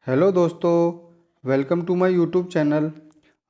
Hello दोस्तों, welcome to my YouTube channel.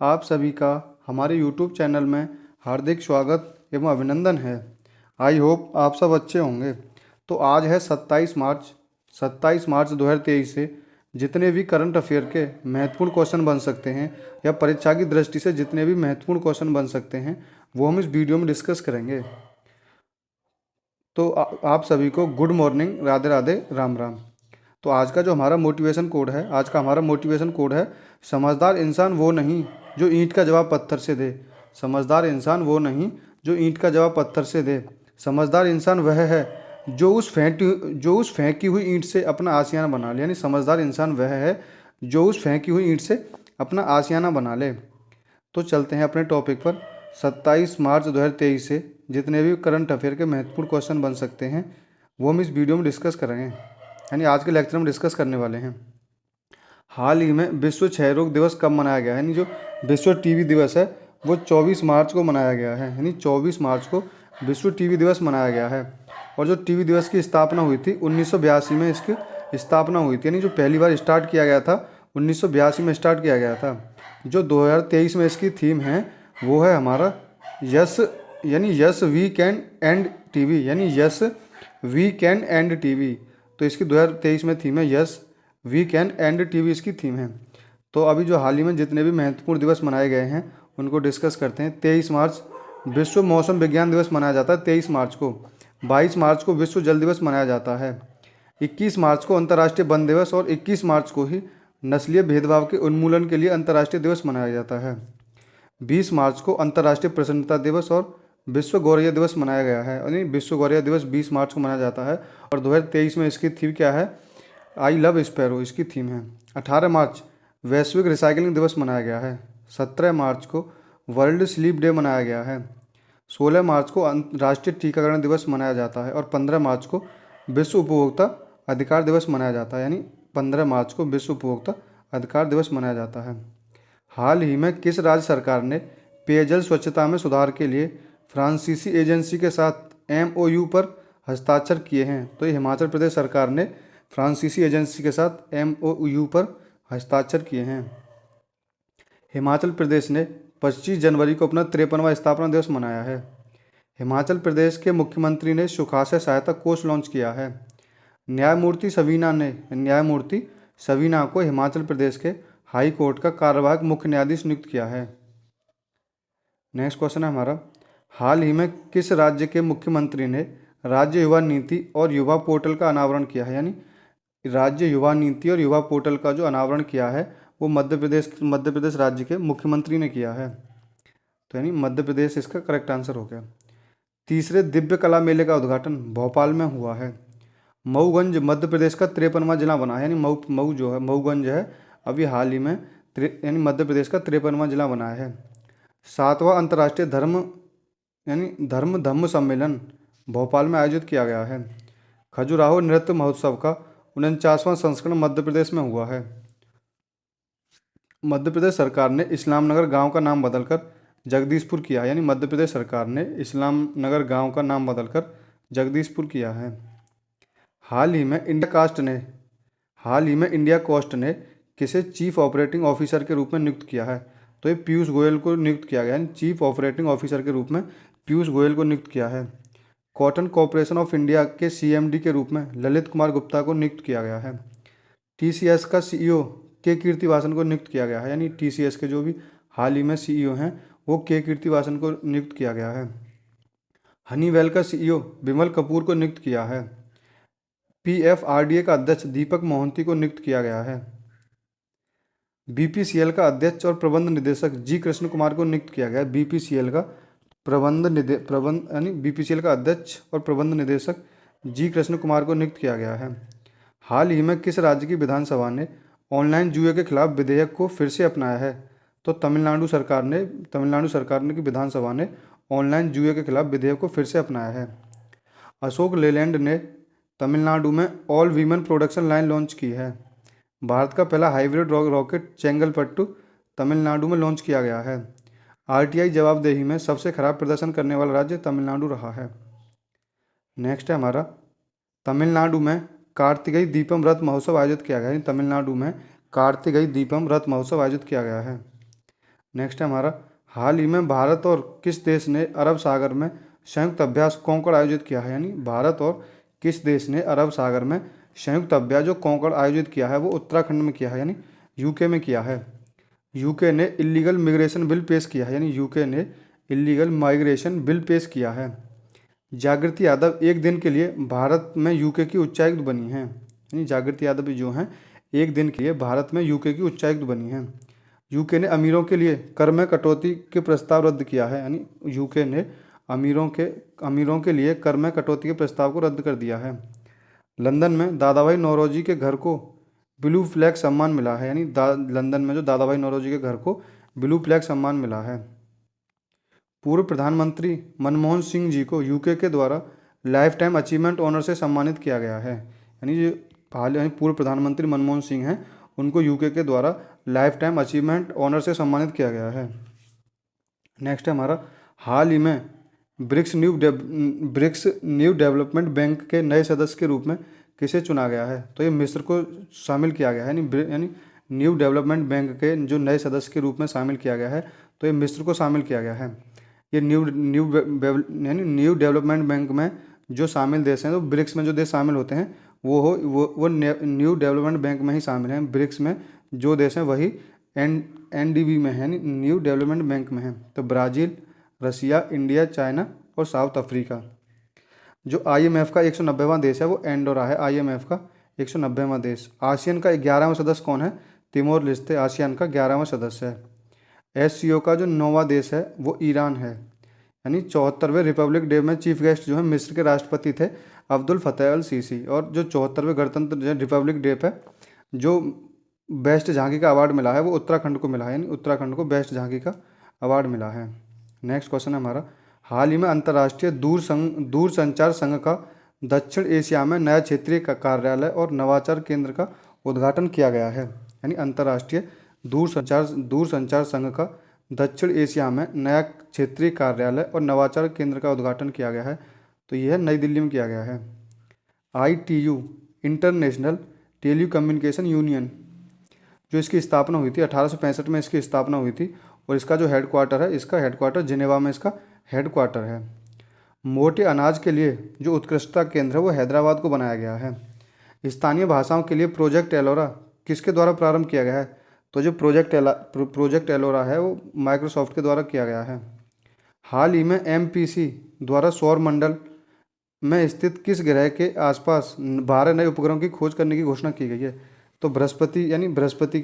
आप सभी का हमारे यूट्यूब चैनल में हार्दिक स्वागत एवं अभिनंदन है। आई होप आप सब अच्छे होंगे। तो आज है 27 मार्च 2023 से जितने भी करंट अफेयर के महत्वपूर्ण क्वेश्चन बन सकते हैं या परीक्षा की दृष्टि से जितने भी महत्वपूर्ण क्वेश्चन बन सकते हैं वो हम इस वीडियो में डिस्कस करेंगे। तो आप सभी को गुड मॉर्निंग, राधे राधे, राम राम। तो आज का जो हमारा मोटिवेशन कोड है, आज का हमारा मोटिवेशन कोड है, समझदार इंसान वो नहीं जो ईंट का जवाब पत्थर से दे। समझदार इंसान वो नहीं जो ईंट का जवाब पत्थर से दे। समझदार इंसान वह है जो उस फेंकी हुई ईंट से अपना आशियाना बना ले। यानी समझदार इंसान वह है जो उस फेंकी हुई ईंट से अपना आशियाना बना ले। तो चलते हैं अपने टॉपिक पर। 27 मार्च 2023 से जितने भी करंट अफेयर के महत्वपूर्ण क्वेश्चन बन सकते हैं वो हम इस वीडियो में डिस्कस करेंगे, यानी आज के लेक्चर में डिस्कस करने वाले हैं। हाल ही में विश्व क्षय रोग दिवस कब मनाया गया है? यानी जो विश्व टीबी दिवस है वो 24 मार्च को मनाया गया है। यानी 24 मार्च को विश्व टीबी दिवस मनाया गया है। और जो टीबी दिवस की स्थापना हुई थी 1982 में इसकी स्थापना हुई थी। यानी जो पहली बार स्टार्ट किया गया था 1982 में स्टार्ट किया गया था। जो 2023 में इसकी थीम है वो है हमारा यस, यानी yes we can end TB, यानी yes we can end TB. तो इसकी 2023 में थीम है yes we can end TB, इसकी थीम है। तो अभी जो हाल ही में जितने भी महत्वपूर्ण दिवस मनाए गए हैं उनको डिस्कस करते हैं। 23 मार्च विश्व मौसम विज्ञान दिवस मनाया जाता है 23 मार्च को। 22 मार्च को विश्व जल दिवस मनाया जाता है। 21 मार्च को अंतर्राष्ट्रीय वन दिवस और 21 मार्च को ही नस्लीय भेदभाव के उन्मूलन के लिए अंतर्राष्ट्रीय दिवस मनाया जाता है। 20 मार्च को अंतर्राष्ट्रीय प्रसन्नता दिवस और विश्व गौरैया दिवस मनाया गया है। यानी विश्व गौरैया दिवस 20 मार्च को मनाया जाता है। और 2023 में इसकी थीम क्या है? आई लव स्पैरो, इसकी थीम है। 18 मार्च वैश्विक रिसाइकलिंग दिवस मनाया गया है। 17 मार्च को वर्ल्ड स्लीप डे मनाया गया है। 16 मार्च को राष्ट्रीय टीकाकरण दिवस मनाया जाता है। और 15 मार्च को विश्व उपभोक्ता अधिकार दिवस मनाया जाता है। यानी 15 मार्च को विश्व उपभोक्ता अधिकार दिवस मनाया जाता है। हाल ही में किस राज्य सरकार ने पेयजल स्वच्छता में सुधार के लिए फ्रांसीसी एजेंसी के साथ MOU पर हस्ताक्षर किए हैं? तो ये हिमाचल प्रदेश सरकार ने फ्रांसीसी एजेंसी के साथ MOU पर हस्ताक्षर किए हैं। हिमाचल प्रदेश ने 25 जनवरी को अपना 53वां स्थापना दिवस मनाया है। हिमाचल प्रदेश के मुख्यमंत्री ने सुखाशय सहायता कोष लॉन्च किया है। न्यायमूर्ति सवीना को हिमाचल प्रदेश के हाई कोर्ट का कार्यवाहक मुख्य न्यायाधीश नियुक्त किया है। नेक्स्ट क्वेश्चन है हमारा, हाल ही में किस राज्य के मुख्यमंत्री ने राज्य युवा नीति और युवा पोर्टल का अनावरण किया है? यानी राज्य युवा नीति और युवा पोर्टल का जो अनावरण किया है वो मध्य प्रदेश राज्य के मुख्यमंत्री ने किया है। तो यानी मध्य प्रदेश इसका करेक्ट आंसर हो गया। तीसरे दिव्य कला मेले का उद्घाटन भोपाल में हुआ है। मऊगंज मध्य प्रदेश का 53वां जिला बना है। यानी मऊ जो है, मऊगंज है, अभी हाल ही में यानी मध्य प्रदेश का 53वां जिला बना है। 7वां अंतर्राष्ट्रीय धर्म धम्म सम्मेलन भोपाल में आयोजित किया गया है। खजुराहो नृत्य महोत्सव का 49वां संस्करण मध्य प्रदेश में हुआ है। मध्य प्रदेश सरकार ने इस्लाम नगर गाँव का नाम बदलकर जगदीशपुर किया है। यानी मध्य प्रदेश सरकार ने इस्लाम नगर गाँव का नाम बदलकर जगदीशपुर किया है। हाल ही में इंडिया कोस्ट ने किसे चीफ ऑपरेटिंग ऑफिसर के रूप में नियुक्त किया है? तो ये पीयूष गोयल को नियुक्त किया गया है। चीफ ऑपरेटिंग ऑफिसर के रूप में पीयूष गोयल को नियुक्त किया है। कॉटन कॉरपोरेशन ऑफ इंडिया के CMD के रूप में ललित कुमार गुप्ता को नियुक्त किया गया है। TCS का CEO के कीर्तिवासन को नियुक्त किया गया है। यानी TCS के जो भी हाल ही में CEO हैं वो के कीर्तिवासन को नियुक्त किया गया है। हनीवेल का CEO विमल कपूर को नियुक्त किया है। PFRDA का अध्यक्ष दीपक मोहंती को नियुक्त किया गया है। BPCL का अध्यक्ष और प्रबंध निदेशक जी कृष्ण कुमार को नियुक्त किया गया है। BPCL का अध्यक्ष और प्रबंध निदेशक जी कृष्ण कुमार को नियुक्त किया गया है। हाल ही में किस राज्य की विधानसभा ने ऑनलाइन जुए के खिलाफ विधेयक को फिर से अपनाया है? तो तमिलनाडु सरकार ने की विधानसभा ने ऑनलाइन जुए के खिलाफ विधेयक को फिर से अपनाया है। अशोक लेलैंड ने तमिलनाडु में all women production line launch की है। भारत का पहला हाइब्रिड रॉकेट चेंगलपट्टू तमिलनाडु में लॉन्च किया गया है। RTI जवाबदेही में सबसे खराब प्रदर्शन करने वाला राज्य तमिलनाडु रहा है। नेक्स्ट है हमारा, तमिलनाडु में कार्तिकेय दीपम व्रत महोत्सव आयोजित किया गया है। तमिलनाडु में कार्तिकेय दीपम रथ महोत्सव आयोजित किया गया है। नेक्स्ट है हमारा, हाल ही में भारत और किस देश ने अरब सागर में संयुक्त अभ्यास कॉन्कॉर्ड आयोजित किया है। यानी भारत और किस देश ने अरब सागर में संयुक्त अभ्यास जो कॉन्कॉर्ड आयोजित किया है वो उत्तराखंड में किया है, यानी यूके में किया है। यूके ने इलीगल मिग्रेशन बिल पेश किया है, यानी यूके ने इलीगल माइग्रेशन बिल पेश किया है। जागृति यादव एक दिन के लिए भारत में यूके की उच्चायुक्त बनी हैं, यानी जागृति यादव जो हैं एक दिन के लिए भारत में यूके की उच्चायुक्त बनी हैं। यूके ने अमीरों के लिए कर में कटौती के प्रस्ताव रद्द किया है, यानी यूके ने अमीरों के लिए कर में कटौती के प्रस्ताव को रद्द कर दिया है। लंदन में दादा भाई नौरोजी के घर को ब्लू फ्लैग सम्मान मिला है, यानी लंदन में जो दादा भाई नौरोजी के घर को ब्लू फ्लैग सम्मान मिला है। पूर्व प्रधानमंत्री मनमोहन सिंह जी को यूके के द्वारा लाइफ टाइम अचीवमेंट ऑनर से सम्मानित किया गया है, यानी जो यानी पूर्व प्रधानमंत्री मनमोहन सिंह हैं उनको यूके के द्वारा लाइफ टाइम अचीवमेंट ऑनर से सम्मानित किया गया है। नेक्स्ट है हमारा, हाल ही में ब्रिक्स न्यू डेवलपमेंट बैंक के नए सदस्य के रूप में किसे चुना गया है। तो ये मिस्र को शामिल किया गया है, यानी न्यू डेवलपमेंट बैंक के जो नए सदस्य के रूप में शामिल किया गया है तो ये मिस्र को शामिल किया गया है। ये न्यू डेवलपमेंट बैंक में जो शामिल देश हैं, तो ब्रिक्स में जो देश शामिल होते हैं वो न्यू डेवलपमेंट बैंक में ही शामिल हैं। ब्रिक्स में जो देश हैं वही NDB में है, यानी न्यू डेवलपमेंट बैंक में है। तो ब्राज़ील, रसिया, इंडिया, चाइना और साउथ अफ्रीका। जो IMF का 190वां देश है वो एंडोरा है, IMF का 190वां देश। आसियान का 11वां सदस्य कौन है? तिमोर लेस्ते आसियान का 11वां सदस्य है। SCO का जो 9वां देश है वो ईरान है, यानी 74वें रिपब्लिक डे में चीफ गेस्ट जो है मिस्र के राष्ट्रपति थे अब्दुल फतेह अल सीसी। और जो 74वें गणतंत्र रिपब्लिक डे पे जो बेस्ट झांकी का अवार्ड मिला है वो उत्तराखंड को मिला है, यानी उत्तराखंड को बेस्ट झांकी का अवार्ड मिला है। नेक्स्ट क्वेश्चन है हमारा, हाल ही में अंतर्राष्ट्रीय दूरसंचार संघ का दक्षिण एशिया में नया क्षेत्रीय कार्यालय और नवाचार केंद्र का उद्घाटन किया गया है। यानी अंतर्राष्ट्रीय दूरसंचार संघ का दक्षिण एशिया में नया क्षेत्रीय कार्यालय और नवाचार केंद्र का उद्घाटन किया गया है, तो यह नई दिल्ली में किया गया है। ITU इंटरनेशनल टेलीकम्युनिकेशन यूनियन जो इसकी स्थापना हुई थी 1865 में इसकी स्थापना हुई थी और इसका जो हेडक्वार्टर है, इसका हेडक्वार्टर जिनेवा में इसका हेडक्वार्टर है। मोटे अनाज के लिए जो उत्कृष्टता केंद्र है वो हैदराबाद को बनाया गया है। स्थानीय भाषाओं के लिए प्रोजेक्ट एलोरा किसके द्वारा प्रारंभ किया गया है? तो जो प्रोजेक्ट एलोरा है वो माइक्रोसॉफ्ट के द्वारा किया गया है। हाल ही में MPC द्वारा सौर मंडल में स्थित किस ग्रह के आसपास 12 नए उपग्रहों की खोज करने की घोषणा की गई है? तो बृहस्पति, यानी बृहस्पति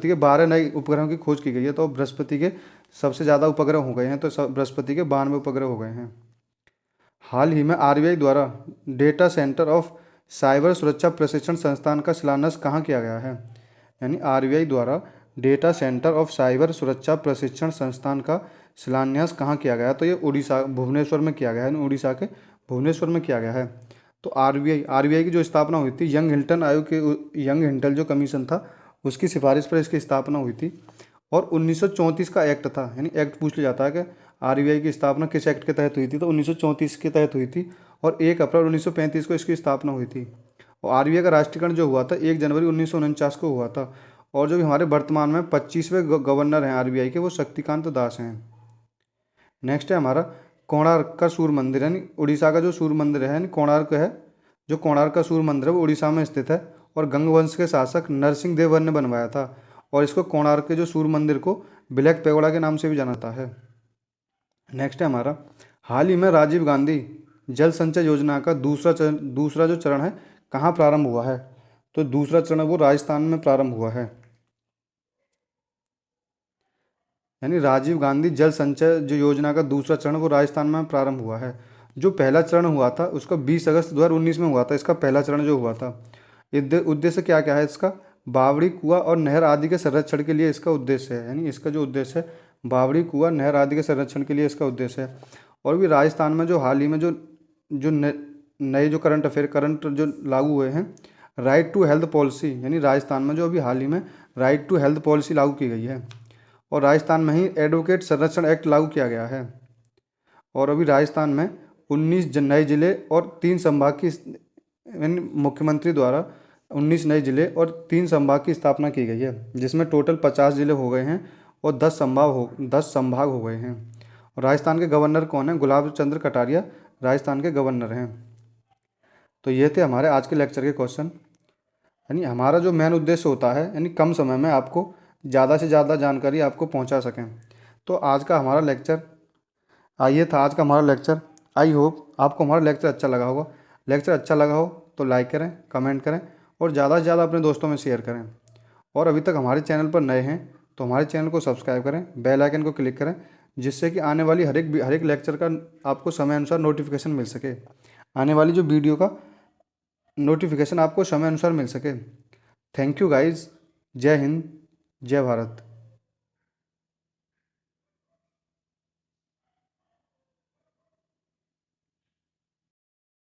के 12 नए उपग्रहों की खोज की गई है। तो बृहस्पति के सबसे ज़्यादा उपग्रह हो गए हैं, तो बृहस्पति के 92 उपग्रह हो गए हैं। हाल ही में RBI द्वारा डेटा सेंटर ऑफ साइबर सुरक्षा प्रशिक्षण संस्थान का शिलान्यास कहाँ किया गया है? यानी RBI द्वारा डेटा सेंटर ऑफ साइबर सुरक्षा प्रशिक्षण संस्थान का शिलान्यास कहाँ किया गया? तो ये उड़ीसा भुवनेश्वर में किया गया है, उड़ीसा के भुवनेश्वर में किया गया है। तो RBI की जो स्थापना हुई थी यंग हिल्टन जो कमीशन था उसकी सिफारिश पर इसकी स्थापना हुई थी। और 1934 का एक्ट था, यानी एक्ट पूछ लिया जाता है कि RBI की स्थापना किस एक्ट के तहत हुई थी, तो 1934 के तहत हुई थी और 1 अप्रैल 1935 को इसकी स्थापना हुई थी। और RBI का राष्ट्रीयकरण जो हुआ था 1 जनवरी 1949 को हुआ था। और जो हमारे वर्तमान में 25वें गवर्नर हैं RBI के वो शक्तिकांत दास हैं। नेक्स्ट है हमारा कोणार्क का सूर्य मंदिर, यानी उड़ीसा का जो सूर्य मंदिर है, यानी कोणार्क है, जो कोणार्क का सूर्य मंदिर है वो उड़ीसा में स्थित है और गंग वंश के शासक नरसिंह देव ने बनवाया था। और इसको कोणार्क के जो सूर्य मंदिर को ब्लैक पैगोडा के नाम से भी जाना जाता है। नेक्स्ट है हमारा, हाल ही में राजीव गांधी जल संचय योजना का दूसरा जो चरण है कहाँ प्रारंभ हुआ है? तो दूसरा चरण वो राजस्थान में प्रारंभ हुआ है। यानी राजीव गांधी जल संचय जो योजना का दूसरा चरण वो राजस्थान में प्रारंभ हुआ है। जो पहला चरण हुआ था उसका 20 अगस्त 2019 में हुआ था, इसका पहला चरण जो हुआ था। उद्देश्य क्या क्या है इसका? बावड़ी, कुआं और नहर आदि के संरक्षण के लिए इसका उद्देश्य है, यानी इसका जो उद्देश्य है बावड़ी, कुआं, नहर आदि के संरक्षण के लिए इसका उद्देश्य है। और भी राजस्थान में जो हाल ही में जो नए जो करंट जो लागू हुए हैं राइट टू हेल्थ पॉलिसी, यानी राजस्थान में जो अभी हाल ही में राइट टू हेल्थ पॉलिसी लागू की गई है। और राजस्थान में ही एडवोकेट संरक्षण एक्ट लागू किया गया है। और अभी राजस्थान में 19 नए जिले और 3 संभाग की मुख्यमंत्री द्वारा 19 नए ज़िले और 3 संभाग की स्थापना की गई है, जिसमें टोटल 50 ज़िले हो गए हैं और 10 संभाग हो गए हैं। और राजस्थान के गवर्नर कौन है? गुलाब चंद्र कटारिया राजस्थान के गवर्नर हैं। तो ये थे हमारे आज के लेक्चर के क्वेश्चन। यानी हमारा जो मेन उद्देश्य होता है, यानी कम समय में आपको ज़्यादा से ज़्यादा जानकारी आपको पहुंचा सकें। तो आज का हमारा लेक्चर ये था, आज का हमारा लेक्चर। आई होप आपको हमारा लेक्चर अच्छा लगा होगा। लेक्चर अच्छा लगा हो तो लाइक करें, कमेंट करें और ज़्यादा से ज़्यादा अपने दोस्तों में शेयर करें। और अभी तक हमारे चैनल पर नए हैं तो हमारे चैनल को सब्सक्राइब करें, बेल आइकन को क्लिक करें, जिससे कि आने वाली हर एक लेक्चर का आपको समय अनुसार नोटिफिकेशन मिल सके। आने वाली जो वीडियो का नोटिफिकेशन आपको समय अनुसार मिल सके। Thank you guys. जय हिंद, जय भारत।